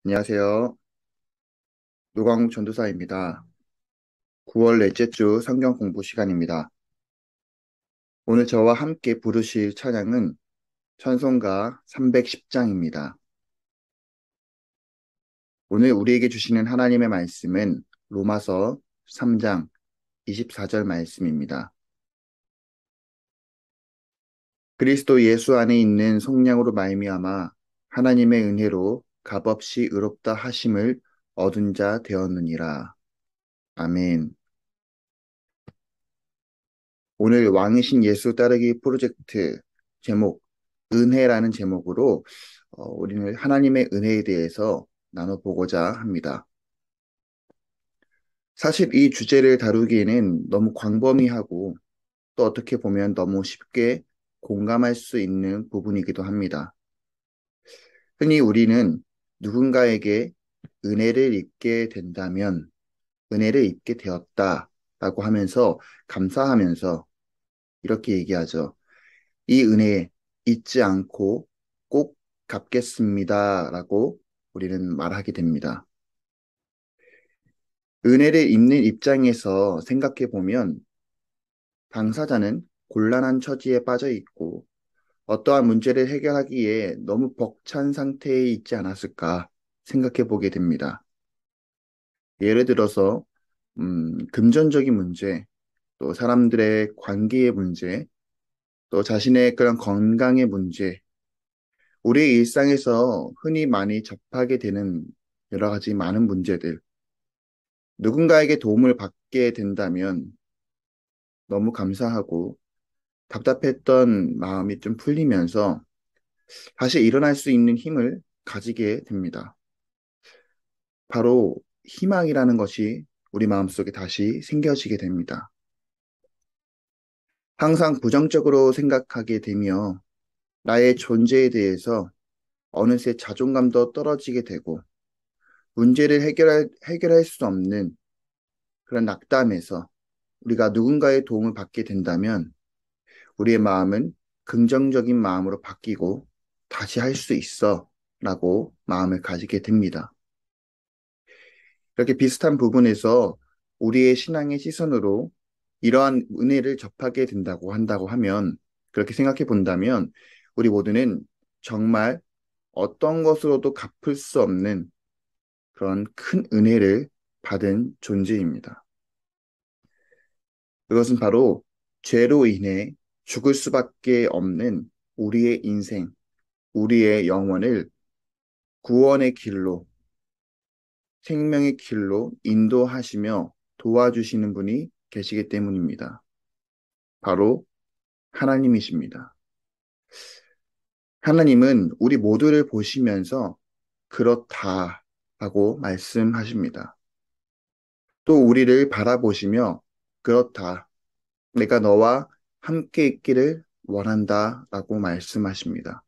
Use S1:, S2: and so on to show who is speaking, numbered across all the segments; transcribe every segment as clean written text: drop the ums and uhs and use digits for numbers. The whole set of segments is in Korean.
S1: 안녕하세요. 노광욱 전도사입니다. 9월 넷째 주 성경 공부 시간입니다. 오늘 저와 함께 부르실 찬양은 찬송가 310장입니다. 오늘 우리에게 주시는 하나님의 말씀은 로마서 3장 24절 말씀입니다. 그리스도 예수 안에 있는 성령으로 말미암아 하나님의 은혜로 값없이 의롭다 하심을 얻은 자 되었느니라. 아멘. 오늘 왕이신 예수 따르기 프로젝트 제목, 은혜라는 제목으로 우리는 하나님의 은혜에 대해서 나눠보고자 합니다. 사실 이 주제를 다루기에는 너무 광범위하고 또 어떻게 보면 너무 쉽게 공감할 수 있는 부분이기도 합니다. 흔히 우리는 누군가에게 은혜를 입게 된다면, 은혜를 입게 되었다라고 하면서 감사하면서 이렇게 얘기하죠. 이 은혜 잊지 않고 꼭 갚겠습니다라고 우리는 말하게 됩니다. 은혜를 입는 입장에서 생각해 보면 당사자는 곤란한 처지에 빠져 있고 어떠한 문제를 해결하기에 너무 벅찬 상태에 있지 않았을까 생각해 보게 됩니다. 예를 들어서 금전적인 문제, 또 사람들의 관계의 문제, 또 자신의 그런 건강의 문제, 우리 일상에서 흔히 많이 접하게 되는 여러 가지 많은 문제들, 누군가에게 도움을 받게 된다면 너무 감사하고 답답했던 마음이 좀 풀리면서 다시 일어날 수 있는 힘을 가지게 됩니다. 바로 희망이라는 것이 우리 마음속에 다시 생겨지게 됩니다. 항상 부정적으로 생각하게 되며 나의 존재에 대해서 어느새 자존감도 떨어지게 되고 문제를 해결할 수 없는 그런 낙담에서 우리가 누군가의 도움을 받게 된다면 우리의 마음은 긍정적인 마음으로 바뀌고 다시 할 수 있어 라고 마음을 가지게 됩니다. 이렇게 비슷한 부분에서 우리의 신앙의 시선으로 이러한 은혜를 접하게 된다고 한다고 하면 그렇게 생각해 본다면 우리 모두는 정말 어떤 것으로도 갚을 수 없는 그런 큰 은혜를 받은 존재입니다. 그것은 바로 죄로 인해 죽을 수밖에 없는 우리의 인생, 우리의 영혼을 구원의 길로, 생명의 길로 인도하시며 도와주시는 분이 계시기 때문입니다. 바로 하나님이십니다. 하나님은 우리 모두를 보시면서 그렇다라고 말씀하십니다. 또 우리를 바라보시며 그렇다. 내가 너와 함께 있기를 원한다라고 말씀하십니다.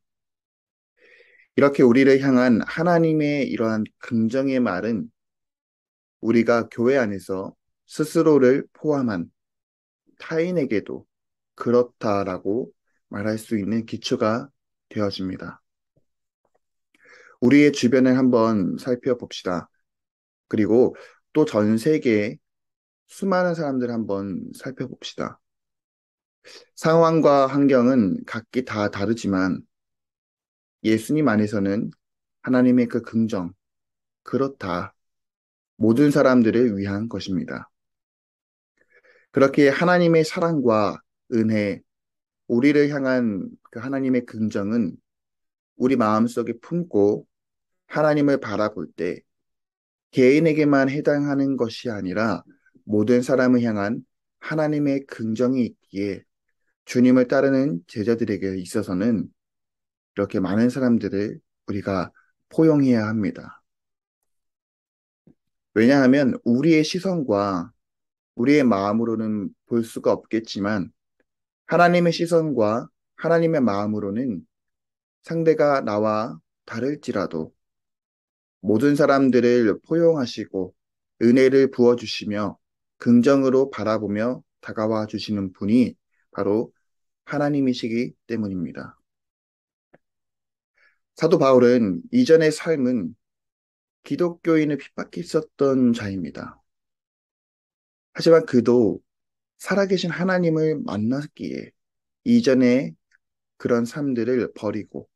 S1: 이렇게 우리를 향한 하나님의 이러한 긍정의 말은 우리가 교회 안에서 스스로를 포함한 타인에게도 그렇다라고 말할 수 있는 기초가 되어집니다. 우리의 주변을 한번 살펴봅시다. 그리고 또 전 세계의 수많은 사람들 한번 살펴봅시다. 상황과 환경은 각기 다 다르지만 예수님 안에서는 하나님의 그 긍정, 그렇다. 모든 사람들을 위한 것입니다. 그렇게 하나님의 사랑과 은혜, 우리를 향한 그 하나님의 긍정은 우리 마음속에 품고 하나님을 바라볼 때 개인에게만 해당하는 것이 아니라 모든 사람을 향한 하나님의 긍정이 있기에 주님을 따르는 제자들에게 있어서는 이렇게 많은 사람들을 우리가 포용해야 합니다. 왜냐하면 우리의 시선과 우리의 마음으로는 볼 수가 없겠지만 하나님의 시선과 하나님의 마음으로는 상대가 나와 다를지라도 모든 사람들을 포용하시고 은혜를 부어주시며 긍정으로 바라보며 다가와 주시는 분이 바로 하나님이시기 때문입니다. 사도 바울은 이전의 삶은 기독교인을 핍박했었던 자입니다. 하지만 그도 살아계신 하나님을 만났기에 이전에 그런 삶들을 버리고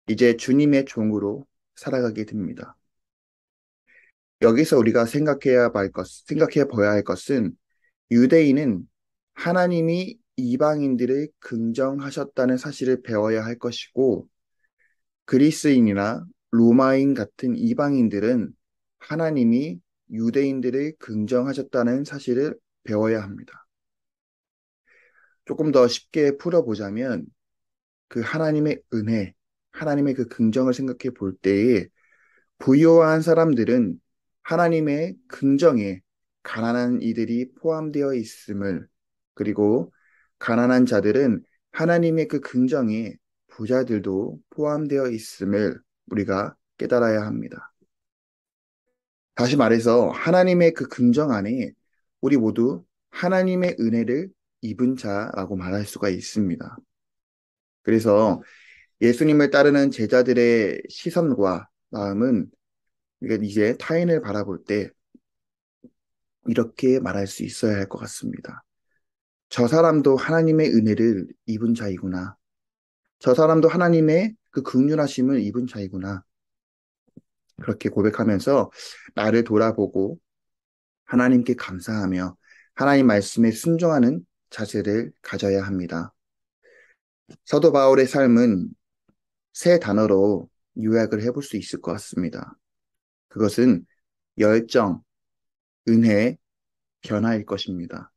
S1: 이제 주님의 종으로 살아가게 됩니다. 여기서 우리가 생각해 봐야 할 것은 유대인은 하나님이 이방인들을 긍정하셨다는 사실을 배워야 할 것이고 그리스인이나 로마인 같은 이방인들은 하나님이 유대인들을 긍정하셨다는 사실을 배워야 합니다. 조금 더 쉽게 풀어보자면 그 하나님의 은혜, 하나님의 그 긍정을 생각해 볼 때에 부유한 사람들은 하나님의 긍정에 가난한 이들이 포함되어 있음을, 그리고 가난한 자들은 하나님의 그 긍정에 부자들도 포함되어 있음을 우리가 깨달아야 합니다. 다시 말해서 하나님의 그 긍정 안에 우리 모두 하나님의 은혜를 입은 자라고 말할 수가 있습니다. 그래서 예수님을 따르는 제자들의 시선과 마음은 그러니까 이제 타인을 바라볼 때 이렇게 말할 수 있어야 할 것 같습니다. 저 사람도 하나님의 은혜를 입은 자이구나. 저 사람도 하나님의 그 긍휼하심을 입은 자이구나. 그렇게 고백하면서 나를 돌아보고 하나님께 감사하며 하나님 말씀에 순종하는 자세를 가져야 합니다. 사도 바울의 삶은 세 단어로 요약을 해볼 수 있을 것 같습니다. 그것은 열정, 은혜, 변화일 것입니다.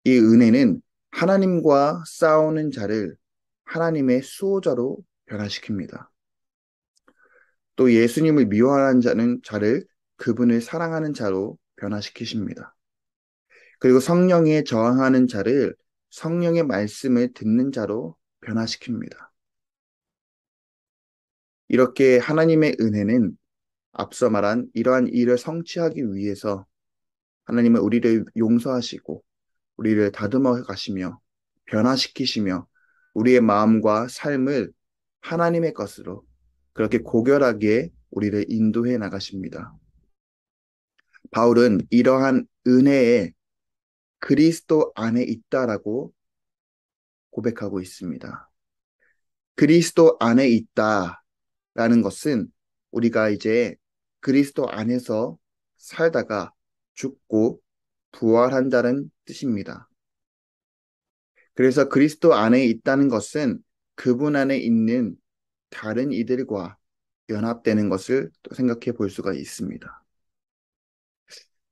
S1: 이 은혜는 하나님과 싸우는 자를 하나님의 수호자로 변화시킵니다. 또 예수님을 미워하는 자를 그분을 사랑하는 자로 변화시키십니다. 그리고 성령에 저항하는 자를 성령의 말씀을 듣는 자로 변화시킵니다. 이렇게 하나님의 은혜는 앞서 말한 이러한 일을 성취하기 위해서 하나님은 우리를 용서하시고 우리를 다듬어 가시며 변화시키시며 우리의 마음과 삶을 하나님의 것으로 그렇게 고결하게 우리를 인도해 나가십니다. 바울은 이러한 은혜에 그리스도 안에 있다라고 고백하고 있습니다. 그리스도 안에 있다라는 것은 우리가 이제 그리스도 안에서 살다가 죽고 부활한다는 뜻입니다. 그래서 그리스도 안에 있다는 것은 그분 안에 있는 다른 이들과 연합되는 것을 또 생각해 볼 수가 있습니다.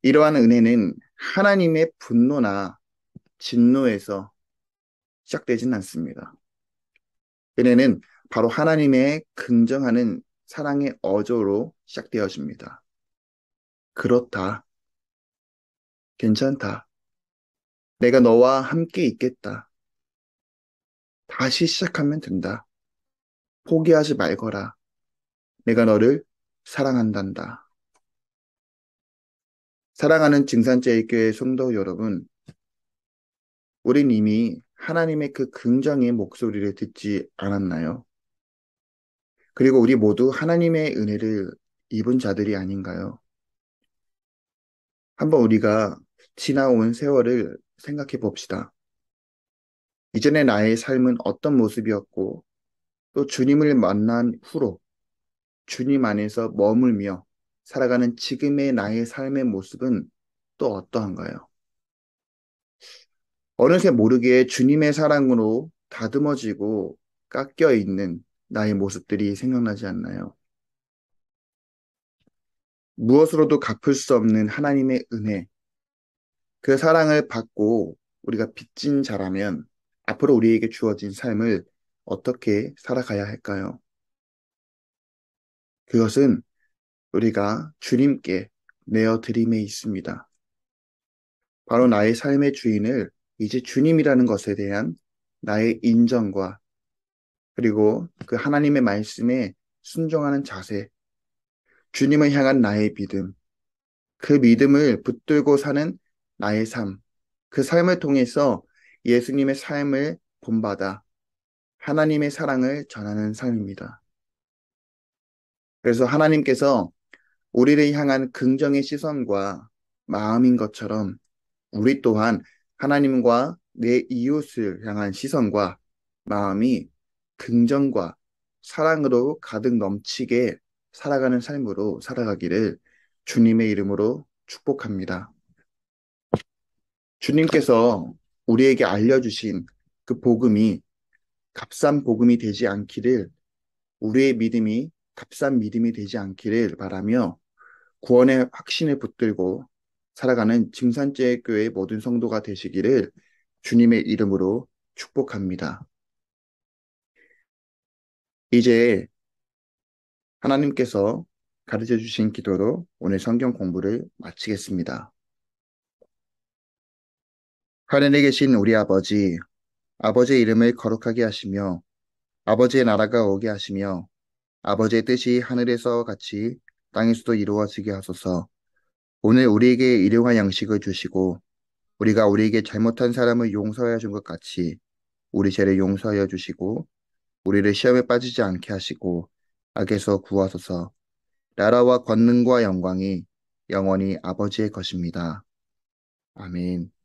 S1: 이러한 은혜는 하나님의 분노나 진노에서 시작되진 않습니다. 은혜는 바로 하나님의 긍정하는 사랑의 어조로 시작되어집니다. 그렇다. 괜찮다. 내가 너와 함께 있겠다. 다시 시작하면 된다. 포기하지 말거라. 내가 너를 사랑한단다. 사랑하는 증산제일교회 성도 여러분, 우린 이미 하나님의 그 긍정의 목소리를 듣지 않았나요? 그리고 우리 모두 하나님의 은혜를 입은 자들이 아닌가요? 한번 우리가 지나온 세월을 생각해 봅시다. 이전의 나의 삶은 어떤 모습이었고, 또 주님을 만난 후로 주님 안에서 머물며 살아가는 지금의 나의 삶의 모습은 또 어떠한가요? 어느새 모르게 주님의 사랑으로 다듬어지고 깎여 있는 나의 모습들이 생각나지 않나요? 무엇으로도 갚을 수 없는 하나님의 은혜, 그 사랑을 받고 우리가 빚진 자라면 앞으로 우리에게 주어진 삶을 어떻게 살아가야 할까요? 그것은 우리가 주님께 내어 드림에 있습니다. 바로 나의 삶의 주인을 이제 주님이라는 것에 대한 나의 인정과 그리고 그 하나님의 말씀에 순종하는 자세, 주님을 향한 나의 믿음, 그 믿음을 붙들고 사는 나의 삶, 그 삶을 통해서 예수님의 삶을 본받아 하나님의 사랑을 전하는 삶입니다. 그래서 하나님께서 우리를 향한 긍정의 시선과 마음인 것처럼 우리 또한 하나님과 내 이웃을 향한 시선과 마음이 긍정과 사랑으로 가득 넘치게 살아가는 삶으로 살아가기를 주님의 이름으로 축복합니다. 주님께서 우리에게 알려주신 그 복음이 값싼 복음이 되지 않기를, 우리의 믿음이 값싼 믿음이 되지 않기를 바라며 구원의 확신을 붙들고 살아가는 증산제교회 모든 성도가 되시기를 주님의 이름으로 축복합니다. 이제 하나님께서 가르쳐 주신 기도로 오늘 성경 공부를 마치겠습니다. 하늘에 계신 우리 아버지, 아버지의 이름을 거룩하게 하시며 아버지의 나라가 오게 하시며 아버지의 뜻이 하늘에서 같이 땅에서도 이루어지게 하소서. 오늘 우리에게 일용할 양식을 주시고 우리가 우리에게 잘못한 사람을 용서하여 준 것 같이 우리 죄를 용서하여 주시고 우리를 시험에 빠지지 않게 하시고 악에서 구하소서. 나라와 권능과 영광이 영원히 아버지의 것입니다. 아멘.